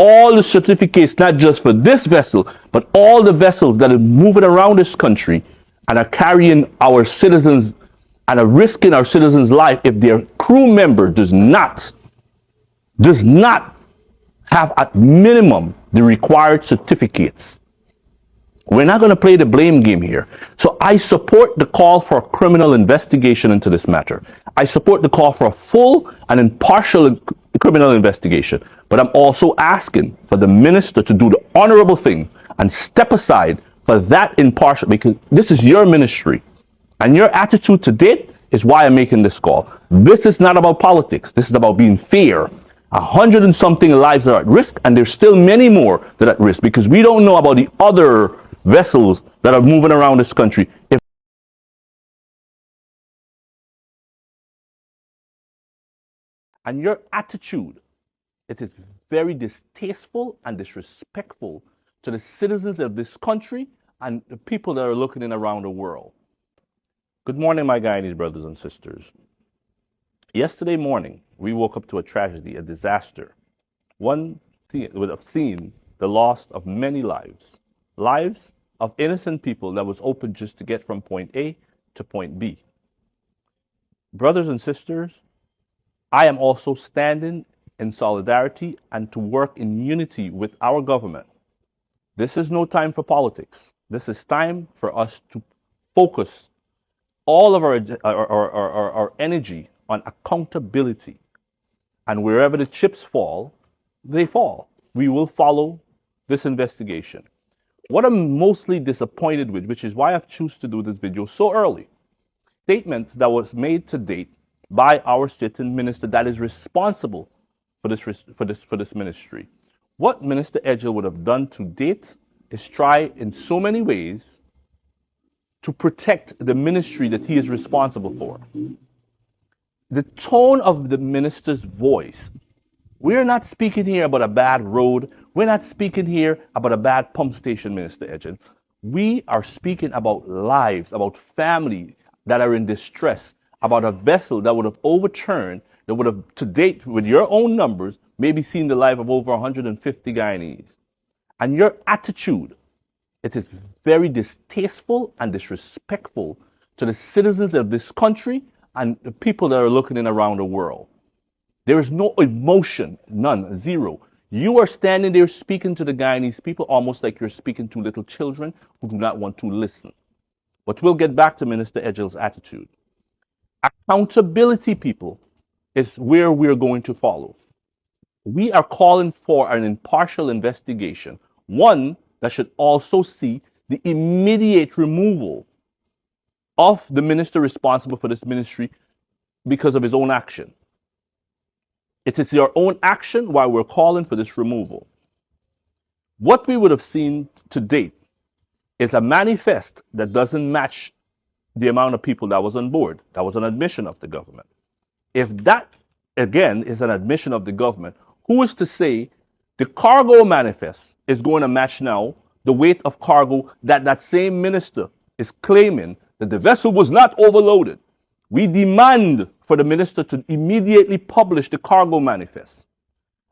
all the certificates, not just for this vessel, but all the vessels that are moving around this country and are carrying our citizens and are risking our citizens' life if their crew member does not have at minimum the required certificates. We're not going to play the blame game here. So I support the call for a criminal investigation into this matter. I support the call for a full and impartial criminal investigation. But I'm also asking for the minister to do the honorable thing and step aside for that impartial, because this is your ministry. And your attitude to date is why I'm making this call. This is not about politics. This is about being fair. 100 and something lives are at risk, and there's still many more that are at risk because we don't know about the other vessels that are moving around this country. And your attitude, it is very distasteful and disrespectful to the citizens of this country and the people that are looking in around the world. Good morning, my Guyanese brothers and sisters. Yesterday morning, we woke up to a tragedy, a disaster. One would have seen the loss of many lives of innocent people that was open just to get from point A to point B. Brothers and sisters, I am also standing in solidarity and to work in unity with our government. This is no time for politics. This is time for us to focus all of our energy on accountability. And wherever the chips fall, they fall. We will follow this investigation. What I'm mostly disappointed with, which is why I've chosen to do this video so early, statements that was made to date by our sitting minister that is responsible for this ministry. What Minister Edghill would have done to date is try in so many ways to protect the ministry that he is responsible for. The tone of the minister's voice, we're not speaking here about a bad road. We're not speaking here about a bad pump station, Minister Edghill. We are speaking about lives, about family that are in distress, about a vessel that would have overturned, that would have, to date, with your own numbers, maybe seen the life of over 150 Guyanese. And your attitude, it is very distasteful and disrespectful to the citizens of this country and the people that are looking in around the world. There is no emotion, none, zero. You are standing there speaking to the Guyanese people almost like you're speaking to little children who do not want to listen. But we'll get back to Minister Edghill's attitude. Accountability, people, is where we're going to follow. We are calling for an impartial investigation, one that should also see the immediate removal of the minister responsible for this ministry because of his own action. It is your own action why we're calling for this removal. What we would have seen to date is a manifest that doesn't match the amount of people that was on board. That was an admission of the government. If that, again, is an admission of the government, who is to say the cargo manifest is going to match now the weight of cargo that same minister is claiming that the vessel was not overloaded? We demand for the minister to immediately publish the cargo manifest.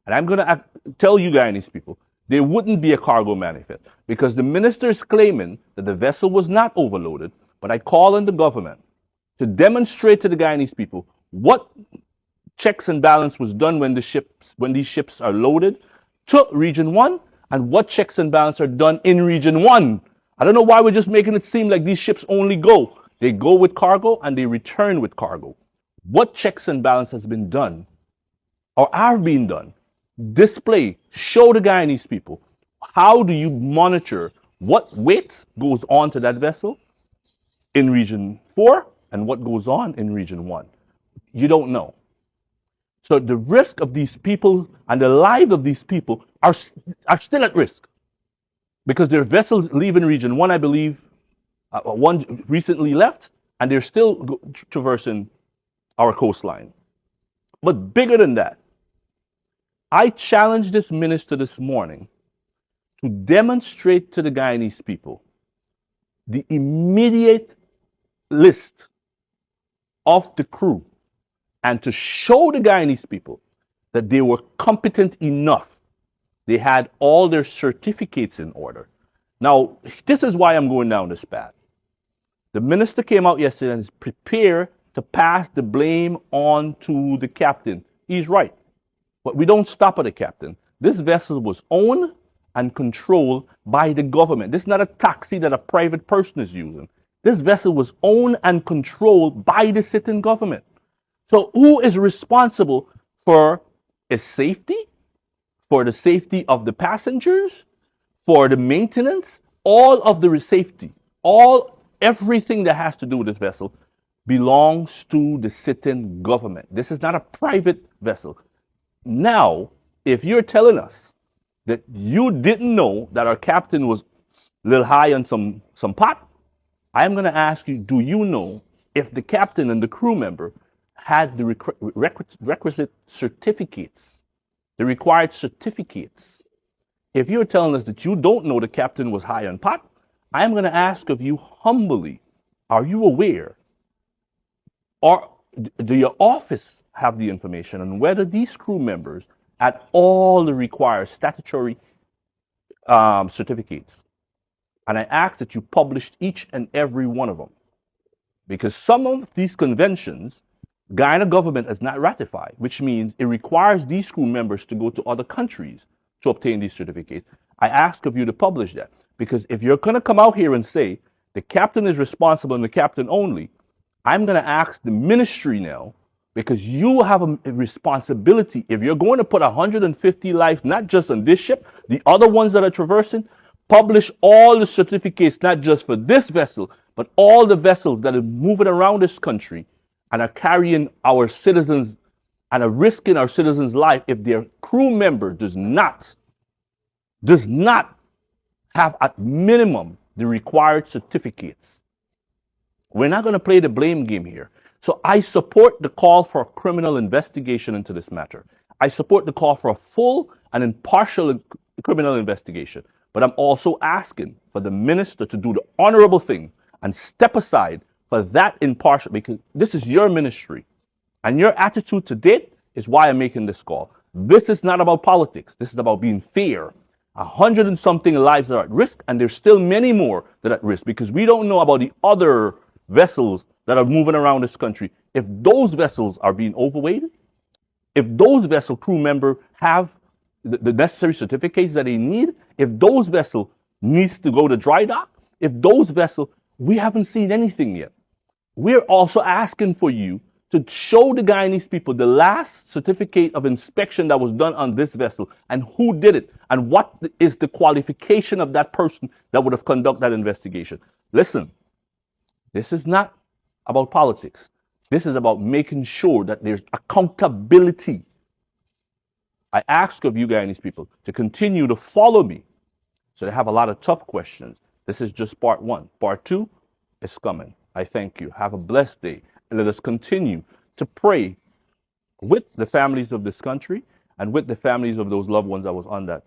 And I'm going to tell you Guyanese people, there wouldn't be a cargo manifest because the minister is claiming that the vessel was not overloaded. But I call on the government to demonstrate to the Guyanese people what checks and balance was done when these ships are loaded to Region 1 and what checks and balance are done in Region 1. I don't know why we're just making it seem like these ships only go. They go with cargo and they return with cargo. What checks and balance has been done or are being done? Display, show the Guyanese people. How do you monitor what weight goes on to that vessel in Region 4 and what goes on in Region 1? You don't know. So the risk of these people and the lives of these people are still at risk because their vessels leaving Region 1, I believe, one recently left, and they're still traversing our coastline. But bigger than that, I challenge this minister this morning to demonstrate to the Guyanese people the immediate list of the crew and to show the Guyanese people that they were competent enough They had all their certificates in order. Now, this is why I'm going down this path. The minister came out yesterday and is prepared to pass the blame on to the captain. He's right. But we don't stop at the captain. This vessel was owned and controlled by the government. This is not a taxi that a private person is using. This vessel was owned and controlled by the sitting government. So who is responsible for its safety, for the safety of the passengers, for the maintenance, all of the safety, everything that has to do with this vessel belongs to the sitting government. This is not a private vessel. Now, if you're telling us that you didn't know that our captain was a little high on some pot, I'm going to ask you, do you know if the captain and the crew member had the requisite certificates, the required certificates? If you're telling us that you don't know the captain was high on pot, I'm going to ask of you humbly, are you aware, or do your office have the information on whether these crew members had all the required statutory certificates? And I ask that you publish each and every one of them, because some of these conventions, Guyana government has not ratified, which means it requires these crew members to go to other countries to obtain these certificates. I ask of you to publish that, because if you're going to come out here and say the captain is responsible and the captain only, I'm going to ask the ministry now, because you have a responsibility. If you're going to put 150 lives, not just on this ship, the other ones that are traversing, publish all the certificates, not just for this vessel, but all the vessels that are moving around this country and are carrying our citizens and are risking our citizens' life if their crew member does not have at minimum the required certificates. We're not going to play the blame game here. So I support the call for a criminal investigation into this matter. I support the call for a full and impartial criminal investigation. But I'm also asking for the minister to do the honorable thing and step aside for that impartial, because this is your ministry. And your attitude to date is why I'm making this call. This is not about politics. This is about being fair. 100 and something lives are at risk, and there's still many more that are at risk, because we don't know about the other vessels that are moving around this country. If those vessels are being overweighted, if those vessel crew members have the necessary certificates that they need, if those vessels needs to go to dry dock, if those vessels, we haven't seen anything yet. We're also asking for you to show the Guyanese people the last certificate of inspection that was done on this vessel, and who did it, and what is the qualification of that person that would have conducted that investigation. Listen, this is not about politics. This is about making sure that there's accountability. I ask of you Guyanese people to continue to follow me. So they have a lot of tough questions. This is just part one. Part two is coming. I thank you. Have a blessed day. And let us continue to pray with the families of this country and with the families of those loved ones that was on that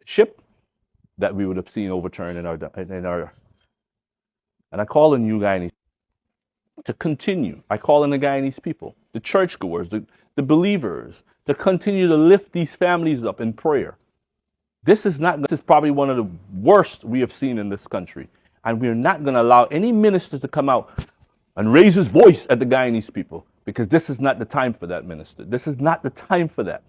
ship that we would have seen overturned in our. And I call on you Guyanese to continue. I call on the Guyanese people, the churchgoers, the believers, to continue to lift these families up in prayer. This is probably one of the worst we have seen in this country. And we're not going to allow any minister to come out and raise his voice at the Guyanese people, because this is not the time for that, minister. This is not the time for that.